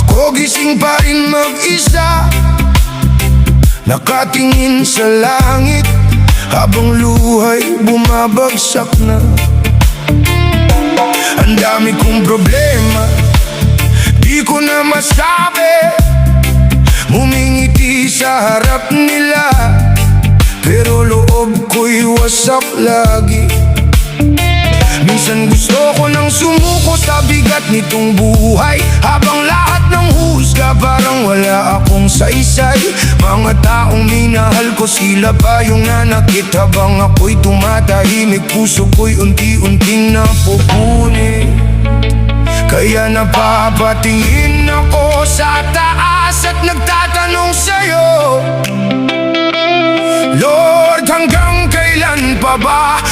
Ako gising pa rin mag-isa, nakatingin sa langit, habang luhay bumabagsak na. Ang dami kong problema, di ko na masabi. Ngumingiti sa harap nila, pero loob ko'y wasak lagi. Minsan gusto ko nang sumuko sa bigat nitong buhay, habang lahat ng husga parang wala akong saysay. Mga taong minahal ko, sila pa yung nanakit. Habang ako'y tumatahimik, puso ko'y unti-unting napupuni. Kaya napapatingin ako sa taas at nagtatanong sa'yo, Lord, hanggang kailan pa ba